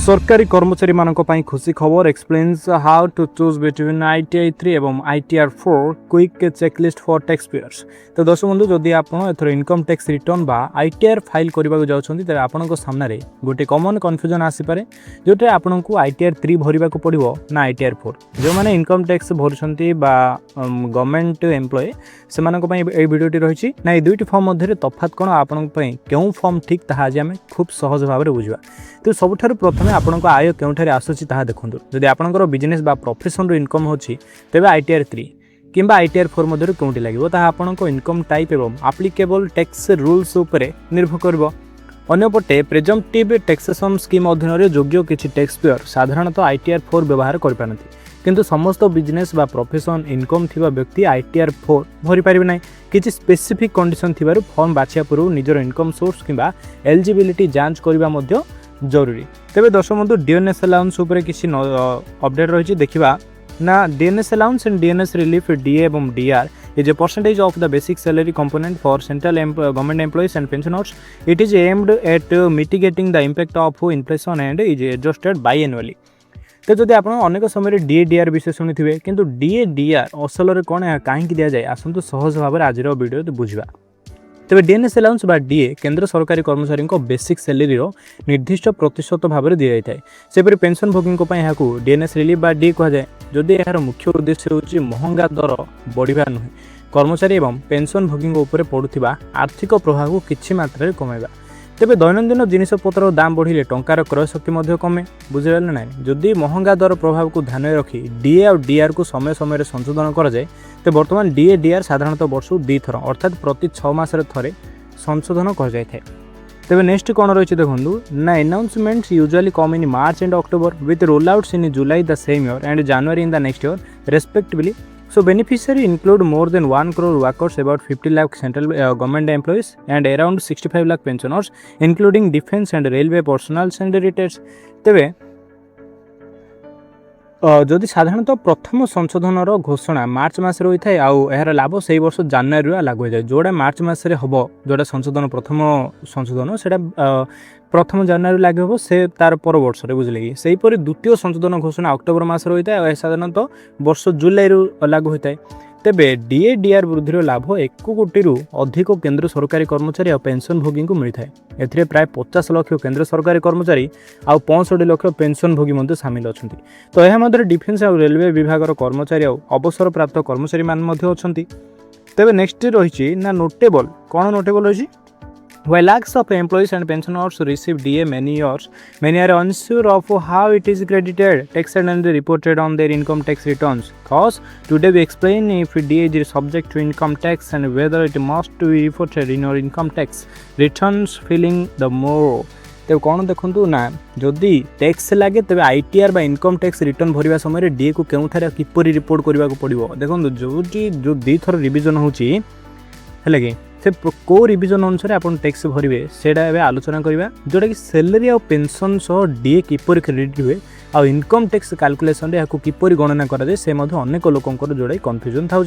सरकारी कर्मचारी मानक पई खुशी खबर explains how to choose between ITI 3 एवं ITR 4 quick checklist for tax payers. तो दर्शक बंधु जदि आपण एथर इनकम टैक्स रिटर्न बा ITR फाइल करबा जाउछन्ती त आपनको सामने रे गोटे कॉमन कन्फ्यूजन आसी पारे जोटे आपनको ITR 3 भरिबा को पड़िबो ना ITR 4। जो माने इनकम टैक्स भरछन्ती बा गवर्नमेंट एम्प्लॉय से मानक पई ए वीडियोटी रहिछि ना ए दुईटी फॉर्म मध्ये तफात कोन आपनको पई केउ फॉर्म ठीक ताहा आज हम खूब सहज भाव रे बुझिबा। तो सबुठारु प्रथमे आपणक आय केउठारे आसुछि ताहा देखंतु। जदि आपणकर बिजनेस बा प्रोफेशन रो इनकम होछि तेबे ITR 3 किंबा ITR 4 मध्ये केउठी लागिवो ताहा आपणक इनकम टाइप एवं एप्लीकेबल टैक्स रूल्स ऊपर निर्भर करबो। अन्यपटे प्रेजम्पटिव टैक्सेशन स्कीम अधीन रे योग्य किछि टैक्स पेयर साधारणतः ITR 4 व्यवहार करि पारंती, किंतु समस्त बिजनेस बा प्रोफेशन इनकम थिबा व्यक्ति ITR 4 भरि पारिबे नै। किछि स्पेसिफिक कंडीशन थिबारु फॉर्म बाछिया पूर्व निजर इनकम सोर्स किंबा एलिजिबिलिटी जांच करबा मध्ये जरूरी। तेबे दर्शक बंधु DNS अलाउंस ऊपर किछि अपडेट रहिछि देखिबा ना। DNS allowance and DNS relief DA एवं DR is a percentage of the basic salary component for central government employees and pensioners. It is aimed at mitigating the impact of inflation and is adjusted biannually. तो जदि आप अनेक समय DA DR विषय शुणी किंतु DA DR असल कौन कहीं दि जाए आसतु सहज भाव आज वीडियो बुझा। तेज DNS अलाउंस बा DA केंद्र सरकारी कर्मचारी बेसिक सैलरी निर्दिष्ट प्रतिशत भाव में दि जाए। सेपरी पेंशन भोगी DNS रिलीफ बा DA कहुए जदि यार मुख्य उद्देश्य होची महंगा दर बढ़िया नुहे कर्मचारी एवं पेंशन भोगी उपर पड़ुवा आर्थिक प्रभाव को किछि मात्रा कमेबा। तेबे दैनंदिन जिनिसपतर दाम बढ़िले टंकार क्रय शक्ति कमे बुझे ना। जदि महंगा दर प्रभाव को ध्यान रखी DA और DR को समय समय संशोधन करा जाए तो बर्तमान DA DR साधारणतः वर्ष 2 थर अर्थात प्रति 6 मासरे थरे संशोधन कर जाय थाए। तेबे नेक्स्ट कोन रहिछि देखंदु ना announcements usually come in March and October with roll outs in July the same year and January in the next year respectively. So beneficiary include more than 1 crore workers, about 50 lakh central government employees and around 65 lakh pensioners including defense and railway personnel and retirees। तेबे जदि साधारणतः प्रथम संशोधन घोषणा मार्च मास होता है आउ यार लाभ से वर्ष जनवरी लागू हो जाए। जोड़ा मार्च मसरे हम जोड़ा संशोधन प्रथम संशोधन से प्रथम जनवरी लागू हम से तार पर वर्ष बुझे कि सहीपरि द्वितीय संशोधन घोषणा अक्टोबर मास होता है साधारणतः वर्ष जुलाई लागू होता है। तेबे DA DR वृद्धि लाभ 1 कोटी अधिक केंद्र सरकारी कर्मचारी और पेंशन भोगी को मिलता है। एथिरे प्राय 50 लाख केंद्र सरकारी कर्मचारी और 65 लाख पेंशन भोगी सामिल अच्छा। तो यह डिफेन्स और रेलवे विभाग कर्मचारी और अवसर प्राप्त कर्मचारी मान अच्छा। तेबे नेक्स्ट रही ना नोटेबल कौन नोटेबल रही While lakhs of employees and pensioners receive DA many are unsure of how it is credited, taxed and reported on their income tax returns. Thus, today we explain if DA is subject to income tax and whether it must be reported in your income tax returns filling the more. तेज कौन देखु ना जदि tax लगे तेज ITR बा income tax return भरवा समय DA को केउठारे किपरि report करबा को पड़िबो। देखो जो 2 थर रिविजन होची है कि से को रिविजन अनुसार आप टैक्स भरवे से आलोचना करवा जोटा कि सैलरी और पेंशन सह DA किपर क्रेडिट हुए आ इनकम टैक्स कैलकुलेशन रे किपर गणना कराए से अनेक लोकंर जोड़ा कन्फ्यूजन था।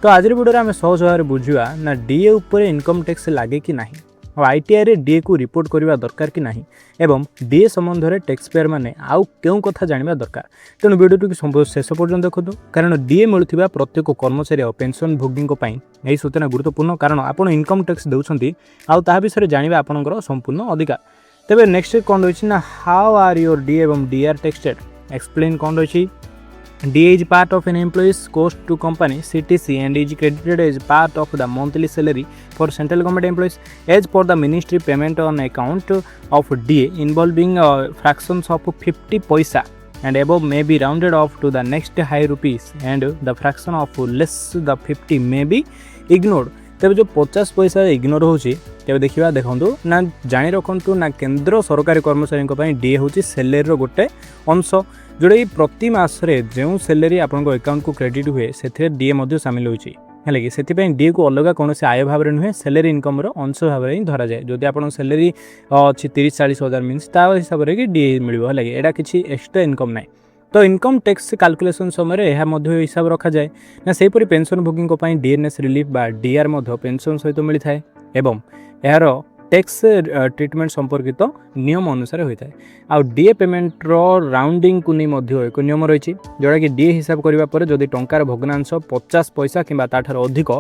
तो आज वीडियो आम सहज भाव में बुझा ना DA उपर इनकम टैक्स लगे कि ना और ITR रे DA को रिपोर्ट करवा दरकार कि नहीं एवं DA संबंध में टैक्स पेयर मैंने आउ क्यों कथा जाना दरकार। तेणु वीडियो की शेष पर्यंत देखो कारण DA मिलूँ प्रत्येक कर्मचारी और पेंशन भोगी यही सूचना गुरुत्वपूर्ण कारण आपड़ इनकम टैक्स देउछंती आउ ताहा विषय जानिबा आपनकर संपूर्ण अधिकार। तेबे नेक्स्ट कौन रही ना हाउ आर योर DA एवं DR टेक्सटेड एक्सप्लेन कौन रही। DA is part of an employee's cost to company CTC and is credited as part of the monthly salary for central government employees as per the ministry payment on account of DA involving fractions of 50 paisa and above may be rounded off to the next high rupees and the fraction of less the 50 may be ignored। तेज जो 50 पैसा ignore होची तेज देखा देखूँ ना जानी रखु ना केंद्र सरकारी कर्मचारी DA हूँ सैलरी गोटे अंश जोड़ा कि प्रति मसरे जो सैलरी आपन अकाउंट को क्रेडिट हुए से DA सामिल होती है कि से DA को अलग कौन से आय भाव में नुहे सैलरी इनकम अंश भाव में ही धरा जाए। जदि आप सैलरी अच्छी 30-40 हज़ार मीन्स ता हिसाब से कि DA मिले है यहाँ किसी एक्सट्रा इनकम ना। तो इनकम टैक्स कैलकुलेशन समय यह हिसाब रखा जाए ना सेपरी पेंशन भोगी DNS रिलीफ बा DR पेंशन सहित मिलता है एवं यार टैक्स ट्रिटमेंट संपर्कित नियम अनुसार होता है। आ डीए पेमेंट राउंडिंग को नहीं मध्य एक नियम रही जोटा कि डीए हिसाब करने पर जदि टंकार भग्नांश 50 पैसा किंबा ताठार अधिक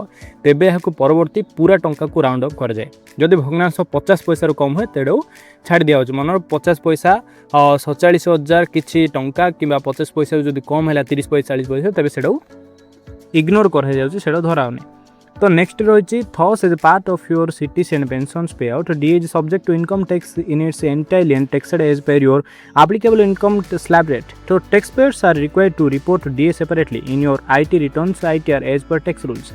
तेबे यहाँ परवर्ती पूरा टंका को राउंड अप कर जाए। जदि भग्नांश 50 पैसा कम हुए तेड़े छाड़ दिया मन 50 पैसा 47,000 किसी टंका किंबा 50 पैसा जब कम है 30 पैसा 40 पैसा तेज से इग्नोर कर धराऊनी। तो नेक्स्ट रही those as part of your cities and pensions pay out DA is subject to income tax in it's entirely and taxed as per your applicable income slab rate. तो tax payers are required to report DA separately in your IT returns ITR as per tax rules.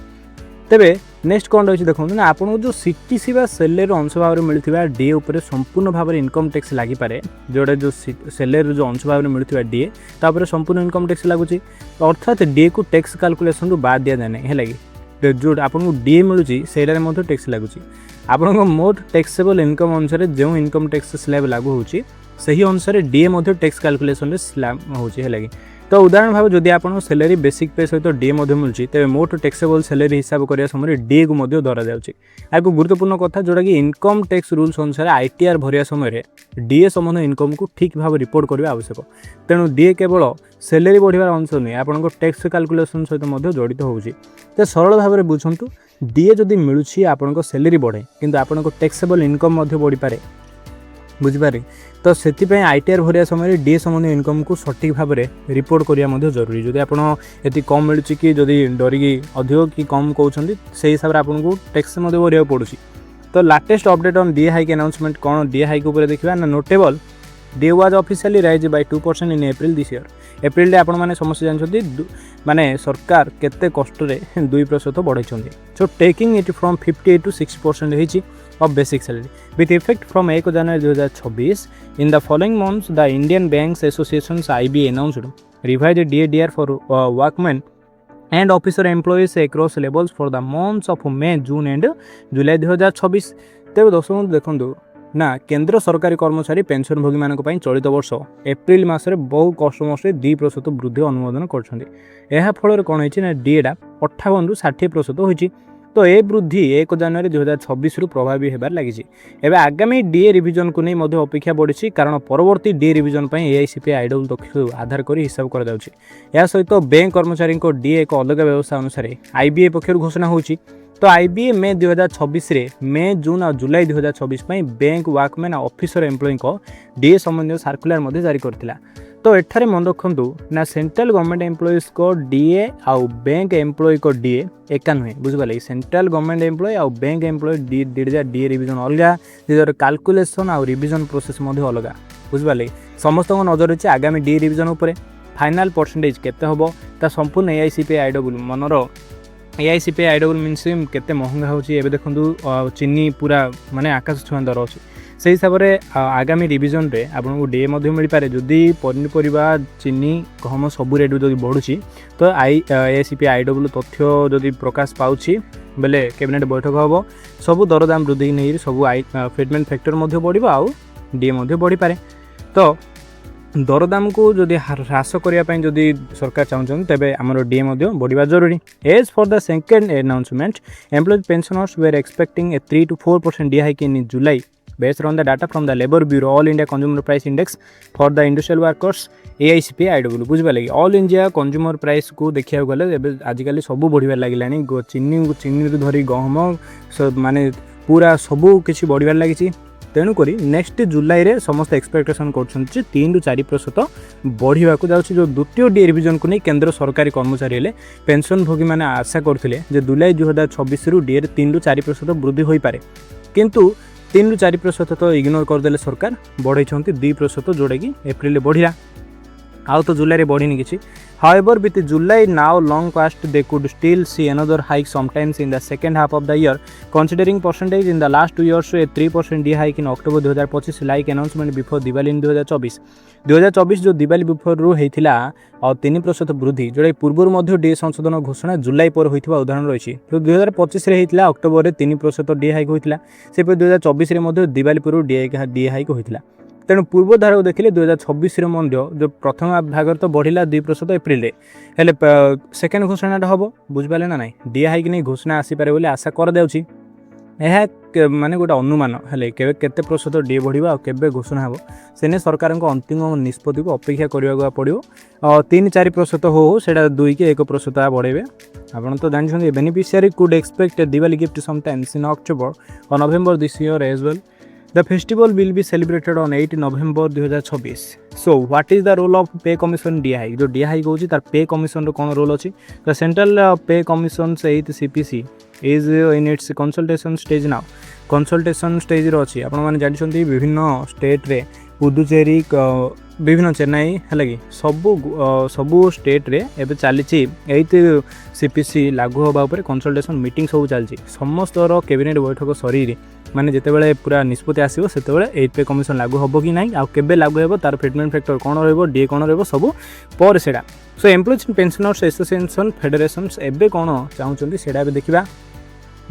तेबे next कौन रही देखो ना आपको जो CTC बा सेलेर अंश भाव में मिलता डीए उपर संपूर्ण भाव में इनकम टैक्स लगी पारे जोड़ा जो सेलेर जो अंश भाव में मिलता डीए तापर संपूर्ण इनकम टैक्स लगुच अर्थात डीए को टैक्स कैलकुलेशन बाद दिया जाए ना है जो आपको डीए मिलूँ से टैक्स लगुच आपण मोट टैक्सेबल इनकम अनुसार जो इनकम टैक्स स्लैब लागू होची सही अनुसार डीए टैक्स कैलकुलेशन स्लैब होची है लगी। तो उदाहरण भाव जदि आप सैलरी बेसिक पे सहित डीए मिलूँ तेज मोट टैक्सेबल सैलरी हिसाब करने समय डीए को धरा जाऊँगी। आपको गुरुत्वपूर्ण कथा जोटा कि इनकम टैक्स रूल्स अनुसार आईटीआर भरिया समय डीए संबंध इनकम को ठीक भाव रिपोर्ट करने आवश्यक। तेणु डीए केवल सैलरी बढ़िया अंश नहीं आपको टैक्स कैलकुलेशन सहित जड़ित होची। तो सरल भाव में बुझुँ डीए जदि मिलूँ आपको सैलरी बढ़े किंतु आपको टैक्सेबल इनकम बढ़ी पारे बुझिपारे। तो से आईटीआर भरिया समय डीए संबंधी इनकम को सठिक भाव में रिपोर्ट करने जरूरी। जदि आपड़ी कम मिलूँ कि जदि डरिकी अधिक कि कम कहते से हिसाब से आपको टैक्स भरिया पड़ू। तो latest update on DA hike announcement कौन डीए हाइक उपर देखा ना notable DA was officially rise by 2% in April this year. April आपण मैंने समस्त जानते माने सरकार केते कष्ट 2% बढ़ाई। So taking it from 58 to 60% of basic salary with effect from 1 January 2026 in the following months the Indian Banks Association's IB announced revised DADR for workmen and officer employees across levels for the months of May, June and July 2026। तेज दर्शक देखो ना केंद्र सरकारी कर्मचारी pension भोगी मान चलित वर्ष एप्रिल मसरे बहु कष्ट मसरे 2% वृद्धि अनुमोदन कर फल कौन है डीएटा 58 ରୁ 60% होती। तो ये वृद्धि 1 जनवरी 2026 रु प्रभावी होबार लगी। एवं आगामी डीए रिविजन को नहीं अपेक्षा बढ़ी कारण परवर्ती डीए रिविजन एआईसीपी आईडब्ल्यू तथ्य आधार कर हिसाब कर सहित बैंक कर्मचारी को डीए एक अलग व्यवस्था अनुसार आईबीए पक्षर घोषणा होची। तो आईबीए मे 2026 मे जून और जुलाई 2026 बैंक वर्कमैन और ऑफिसर एम्प्लॉई को डीए संबंधी सर्कुलर जारी करथिला। तो एठारे मन रखु ना सेंट्रल गवर्नमेंट एम्प्लॉइज को डीए आउ बैंक एम्प्लॉय को डीए एका नुहे बुझे। सेंट्रल गवर्नमेंट एम्प्लॉय आउ बैंक एम्प्लॉय डीए रिविजन अलग निजर कैलकुलेशन आउ रिविजन प्रोसेस अलग बुझे। समस्त नजर रही आगामी डीए रिविजन उपर फाइनाल परसेंटेज केते होबो ता संपूर्ण AICP IW मनर AICP IW means केते महंगा होची एबे देखंतु चीनी पूरा माने आकाश छुआ दर अछि से हिसाब से आगामी रिविजन रे आपको डीए मिल पारे जदि पनीपरिया चीनी गहम सबू रेट जब बढ़ुची तो एआईसीपी आईडब्ल्यू तथ्य जदि प्रकाश पाउछि बेले कैबिनेट बैठक हम सबू दरदाम वृद्धि नहीं सब फिटमेंट फैक्टर बढ़ आउ डीए बढ़ी पारे। तो दरदाम को जदि ह्रास करने जदि सरकार चाहते तेरे आमर डीए बढ़ा जरूरी। As for the second announcement employees pensioners were expecting a 3 to 4% DA hike in July based on the data from the Labour Bureau All India Consumer Price Index for the industrial workers AICP IW बुझे लगे। All India consumer price को देखा गले आजिकल सब बढ़िया लगे चीनी धरी गहम माने पूरा सबू किसी बढ़िया लगी। तेणुक नेक्स्ट जुलाई रे समस्त एक्सपेक्टेशन कर 3 to 4% बढ़ा जो द्वितीय डीए रिविजन को नहीं केंद्र सरकारी कर्मचारी हेले पेंशन भोगी मैंने आशा करते जुलाई 2026 रु डीए 3 to 4% वृद्धि हो पारे किंतु 3 to 4% तो इग्नोर करदे सरकार बढ़ाई 2% जोड़ा कि एप्रिल बढ़िया आउ तो जुलाई बढ़ी किसी। However, with July now long past, they could still see another hike sometimes in the second half of the year. Considering percentage in the last 2 years, a 3% D hike in October 2025 like announcement before Diwali in 2024 जो Diwali before रु होता और 3% वृद्धि जोड़ा पूर्व D संशोधन घोषणा जुलाई पर होता उदाहरण रही। तो 2025 होता अक्टोबर में 3% डी हाइक होता से 2024 दिवाली पूर्व डी हाइक होता। तेणु पूर्व धारा देखिले 2026 जो प्रथम भाग तो बढ़ला 2% एप्रिल हेले सेकेंड घोषणाटा हम बुझिपारे ना ना डी हाइक नहीं घोषणा आसीपारे बोली आशा कर। यह माने गोटे अनुमान हेले केबे केते प्रतिशत डीए बढ़िबा केबे घोषणा हेबो सेने सरकार अंतिम निष्पत्ति को अपेक्षा करबा पड़िबो 3-4% हो सेटा 2 कि 1% बढ़ेबे आपण तो जानि beneficiary could expect Diwali gift sometimes in October और November this year as well. The festival will be celebrated on 8 November 2026. So, what is the role of pay commission DI? जो DI कहूँ तार पे कमिशन रो कौन रोल अच्छी तो central पे commission 8 CPC is in its consultation stage now. consultation stage रो अच्छी आपण माने जानिछंती विभिन्न स्टेट रे पुदुचेरी विभिन्न चेन्नई है कि सबू स्टेट रे एबे चली 8 CPC लागू होगा कंसल्टेशन मीटिंग सब चलती समस्त कैबिनेट बैठक सरी माने जितेबाला पूरा निष्पत्ति आसो से 8 पे कमिशन लागू हम कि ना आबे लागू हो तार फिटमेंट फैक्टर कौन रे कौन रबू पर सेटा सो एम्प्लॉइज पेंशनर्स एसोसिएशन फेडरेशंस एबे कौन चाहते सेटा देखा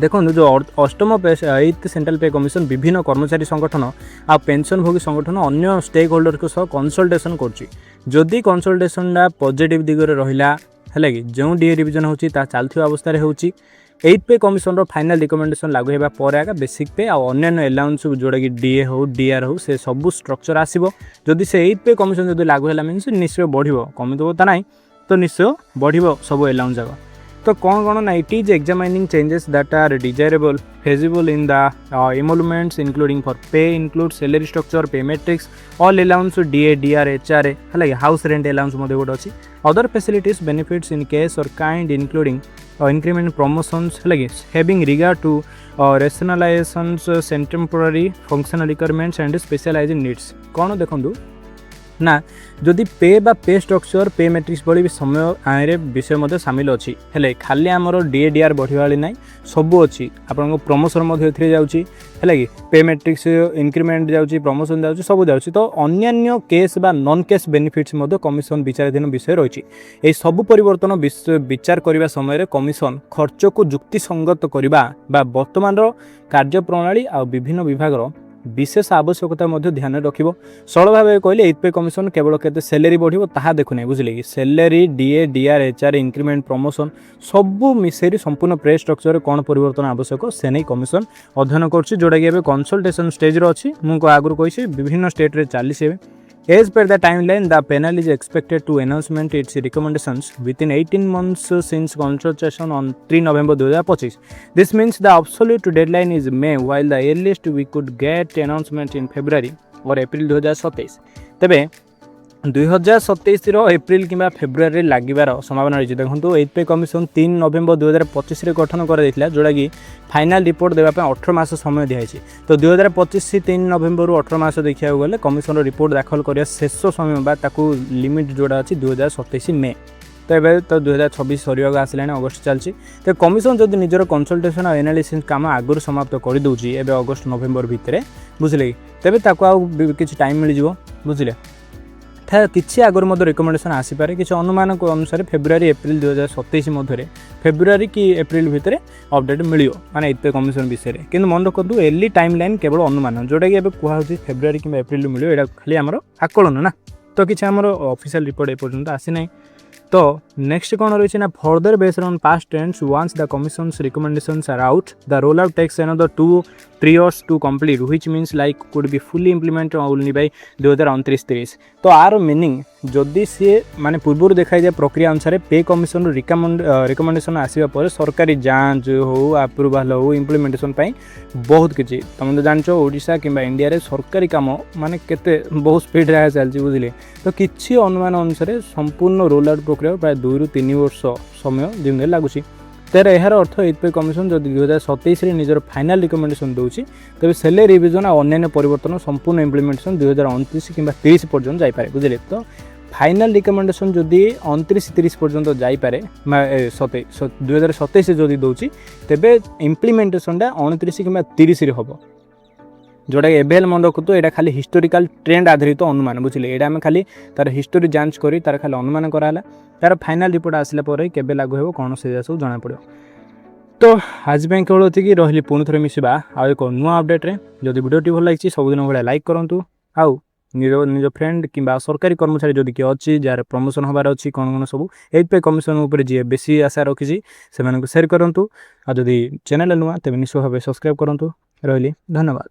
देखो जो अष्टम 8 सेंट्रल पे कमिशन विभिन्न कर्मचारी संगठन आ पेंशन भोगी संगठन अन्य स्टेक होल्डर को सह कंसल्टेशन करदी कंसल्टेशन पॉजिटिव दिगरे रहिला है कि जो डीए रिविजन होची ता चलथिबा अवस्था रे होची 8 पे कमिशन रो फाइनल रिकमेंडेशन लागू हेबा पर आगा बेसिक पे आ अन्य अलाउंस जोड़ा कि डीए हो डीआर हो से सब स्ट्रक्चर आसीबो जदि से 8 पे कमिशन जदि लागू होला मींस निश्चय बढ़िबो कमी तो ता नाही तो निश्चय बढ़िबो सब अलाउंस जागा तो कौन ना it is examining changes that are desirable feasible in the emoluments including for pay include salary structure pay matrix all allowance DA DR HRA है house rent allowance मधे गोटे अच्छी other facilities benefits in case or kind including increment promotions है having regard to rationalizations temporary functional requirements and specialized needs कौन देखो ना जदि पे बा पे स्ट्रक्चर पे मैट्रिक्स बड़ी भी समय आए विषय मध्य सामिल अच्छी हेले खाली आमर डीए डीआर बढ़िया ना सबू अच्छी आपन प्रमोशन जाऊँगी है कि पे मैट्रिक्स इंक्रीमेंट जाऊँगी प्रमोशन जाऊँगी सब जाऊँगी तो अन्य केस बा नॉन केस बेनिफिट्स कमिशन विचाराधीन विषय रही है सबू परिवर्तन विचार करने समय कमिशन खर्च को युक्तिसंगत करने वर्तमान कार्यप्रणाली आ विभिन्न विभाग विशेष आवश्यकता ध्यान रखिबो सरल भाव कहले 8 पे कमिशन केवल केते सैलरी बढ़िबो ताहा देखु नै बुझिले कि salary DA DR HR increment promotion सबु मिसेरी संपूर्ण पे स्ट्रक्चर कोन परिवर्तन आवश्यक से नै कमिशन अध्ययन करछि जोडा कि एबे कंसल्टेशन स्टेज रो अछि मु आगुर कहिछि विभिन्न स्टेट रे चालिसे As per the timeline, the panel is expected to announcement its recommendations within 18 months since consultation on 3 November 2025. This means the absolute deadline is May, while the earliest we could get announcement in February or April 2027. तबे 2027 April कि February लगिबार संभावना रही देखो 8 पे commission 3 नवेम्बर 2025 रे गठन कर जोड़ा कि फाइनाल रिपोर्ट देवाई 18 मास समय दिखाई तो 2025 3 नवेम्बर 18 मास देखा गले कमिशन रिपोर्ट दाखल करने शेष समय लिमिट जोड़ा अच्छी 2027 मे तो ये तो 2026 सरिया आसला अगस्ट चलती तो कमिशन जब निजर कंसल्टेशन और एनालिसिस काम आगुरी समाप्त कर दूसरी एवं अगस्ट नवेम्बर भितर बुझे तेज कि टाइम मिल जाव बुझे किसी आगर रिकमेंडेशन आसीपे किसी अनुमान अनुसार फेब्रुआरी एप्रिल 2027 मध्य फेब्रुआरी कि एप्रिल भितर अपडेट मिल माने 8 पे कमिशन विषय में कि मन रखु एर्ली टाइम लाइन केवल अनुमान जोटा कि कहूँ फेब्रुआरी कि एप्रिल मिल यहाँ खाली आम आकलन ना तो किसी आम ऑफिशियल रिपोर्ट एपर्यंत आसी ना तो नेक्स्ट कौन रही है further based on past trends once the commissions recommendations are out the roll out takes another 2-3 years to complete which means like could be fully implement only by 2029-30 तो are meaning जदि सी माने पूर्व देखा जाए प्रक्रिया अनुसार पे कमिशन रिकमेंडेशन आसवा पर सरकारी जांच हो अप्रूवाल हो इम्प्लीमेंटेशन बहुत किसी तुम तो जान ओडिशा कि इंडिया रे सरकारी काम माने केते बहुत स्पीड रे चलती बुझे तो किसी अनुमान अनुसार संपूर्ण रोल आउट प्रक्रिया प्राय 2-3 वर्ष समय जिम्मे लगुच तेरे यार अर्थ 8 पे कमिशन जब 2027 निजर फाइनाल रिकमेंडेशन दूसरी तेज सैलरी रिविजन और अन्य परिवर्तन संपूर्ण इम्प्लीमेंटेशन 2029 कि 30 पर्यटन जापे बुझे तो फाइनाल रिकमेंडेशन जदि 29-30 पर्यटन जापे 2027 जदि दूसरी तेज इम्प्लीमेंटेशन 29 कि 30 हम जोटा एवेल मन रखु तो यहाँ खाली हिस्टोरिकल ट्रेंड आधारित अनुमान बुझे यहाँ आम खाली तार हिस्टोरी जांच करी तार खाली अनुमान कराला तार फाइनाल रिपोर्ट आसला केबे लागू हो कौन से सब जना पड़ो तो आज केवल कि रही पुणी थे मिसवा आउ एक नुआ अपडेट रे जदि वीडियो भल लगी सबुदिन भाई लाइक करूँ आउ निज फ्रेंड कि सरकारी कर्मचारी जदि किए अच्छी जार प्रमोशन हबार अच्छी कौन कौन सब ये कमिशन उपर जी बेसी आशा रखी से सेयर करूँ। आदि चैनल नुआ तेज निश्चय भाव सब्सक्राइब करूँ। रही धन्यवाद।